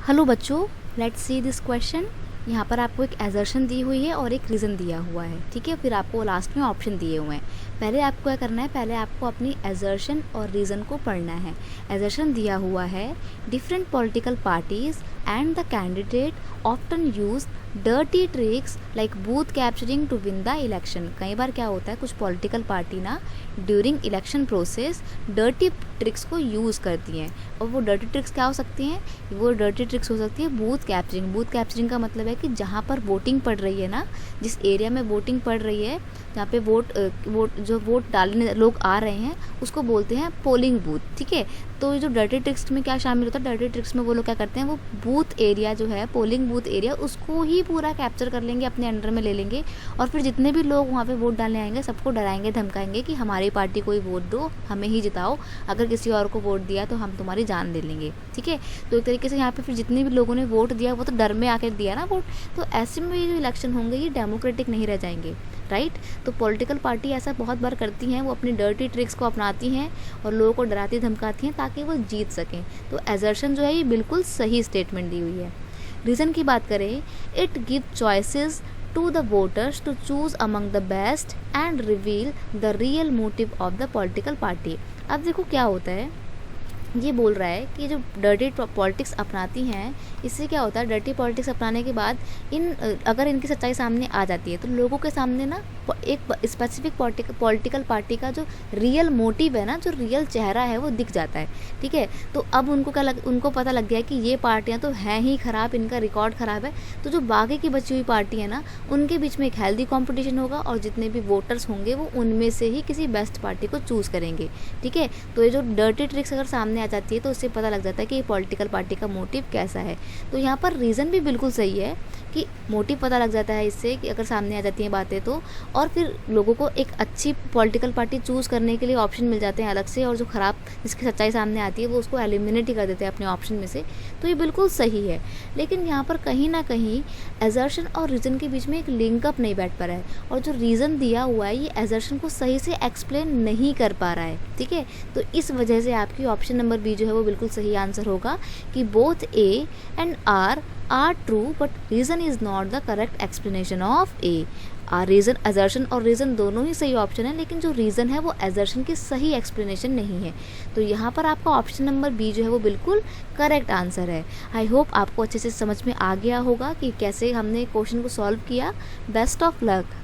Hello बच्चों, let's see this question. यहाँ पर आपको एक एजर्शन दी हुई है और एक रीज़न दिया हुआ है, ठीक है। फिर आपको लास्ट में ऑप्शन दिए हुए हैं। पहले आपको क्या करना है, पहले आपको अपनी एजर्शन और रीज़न को पढ़ना है। एजर्शन दिया हुआ है, different political parties and the candidate often use dirty tricks like booth capturing to win the election. कई बार क्या होता है, कुछ पॉलिटिकल पार्टी ना during election process dirty tricks को यूज़ करती हैं। और वो डर्टी ट्रिक्स क्या हो सकती हैं? वो डर्टी ट्रिक्स हो सकती है बूथ कैप्चरिंग। बूथ कैप्चरिंग का मतलब है कि जहाँ पर वोटिंग पड़ रही है ना, जिस एरिया में वोटिंग पड़ रही है, जहाँ पे वोट डालने लोग आ रहे हैं, उसको बोलते हैं पोलिंग बूथ, ठीक है। तो जो डर्टी ट्रिक्स में क्या शामिल होता है, डर्टी ट्रिक्स में वो लोग क्या करते हैं, वो बूथ एरिया जो है, पोलिंग बूथ एरिया, उसको ही पूरा कैप्चर कर लेंगे, अपने अंडर में ले लेंगे। और फिर जितने भी लोग वहाँ पे वोट डालने आएंगे, सबको डराएंगे धमकाएंगे कि हमारी पार्टी को ही वोट दो, हमें ही जिताओ, अगर किसी और को वोट दिया तो हम तुम्हारी जान ले लेंगे, ठीक है। तो एक तरीके से यहाँ पे फिर जितने भी लोगों ने वोट दिया वो तो डर में आकर दिया ना वोट, तो ऐसे में जो इलेक्शन होंगे ये डेमोक्रेटिक नहीं रह जाएंगे, राइट। तो पॉलिटिकल पार्टी ऐसा बहुत बार करती हैं, वो अपनी डर्टी ट्रिक्स को अपनाती हैं और लोगों को डराती धमकाती हैं ताकि वो जीत सकें। तो एजर्शन जो है ये बिल्कुल सही स्टेटमेंट दी हुई है। रीज़न की बात करें, it give choices to the voters to choose among the best and reveal the real motive of the political party। अब देखो क्या होता है, ये बोल रहा है कि जो डर्टी पॉलिटिक्स अपनाती हैं, इससे क्या होता है, डर्टी पॉलिटिक्स अपनाने के बाद अगर इनकी सच्चाई सामने आ जाती है तो लोगों के सामने ना एक स्पेसिफिक पॉलिटिकल पार्टी का जो रियल मोटिव है ना, जो रियल चेहरा है वो दिख जाता है, ठीक है। तो अब उनको पता लग गया कि ये पार्टियां तो हैं ही ख़राब, इनका रिकॉर्ड ख़राब है। तो जो बाकी की बची हुई पार्टी है ना, उनके बीच में एक हेल्दी कॉम्पिटिशन होगा और जितने भी वोटर्स होंगे वो उनमें से ही किसी बेस्ट पार्टी को चूज़ करेंगे, ठीक है। तो ये जो डर्टी ट्रिक्स अगर सामने आ जाती है तो उससे पता लग जाता है कि ये पॉलिटिकल पार्टी का मोटिव कैसा है। तो यहाँ पर रीज़न भी बिल्कुल सही है कि मोटिव पता लग जाता है इससे, कि अगर सामने आ जाती हैं बातें तो, और फिर लोगों को एक अच्छी पॉलिटिकल पार्टी चूज़ करने के लिए ऑप्शन मिल जाते हैं अलग से, और जो ख़राब जिसकी सच्चाई सामने आती है वो उसको एलिमिनेट ही कर देते हैं अपने ऑप्शन में से। तो ये बिल्कुल सही है, लेकिन यहाँ पर कहीं ना कहीं एजर्शन और रीज़न के बीच में एक लिंकअप नहीं बैठ पा रहा है, और जो रीज़न दिया हुआ है ये एजर्शन को सही से एक्सप्लेन नहीं कर पा रहा है, ठीक है। तो इस वजह से आपकी ऑप्शन नंबर बी जो है वो बिल्कुल सही आंसर होगा कि both A and R true but reason is not the correct explanation of A। Reason, assertion और रीज़न दोनों ही सही ऑप्शन है, लेकिन जो रीज़न है वो एजर्शन की सही एक्सप्लेनेशन नहीं है। तो यहाँ पर आपका ऑप्शन नंबर बी जो है वो बिल्कुल करेक्ट आंसर है। आई होप आपको अच्छे से समझ में आ गया होगा कि कैसे हमने क्वेश्चन को सॉल्व किया। Best of luck.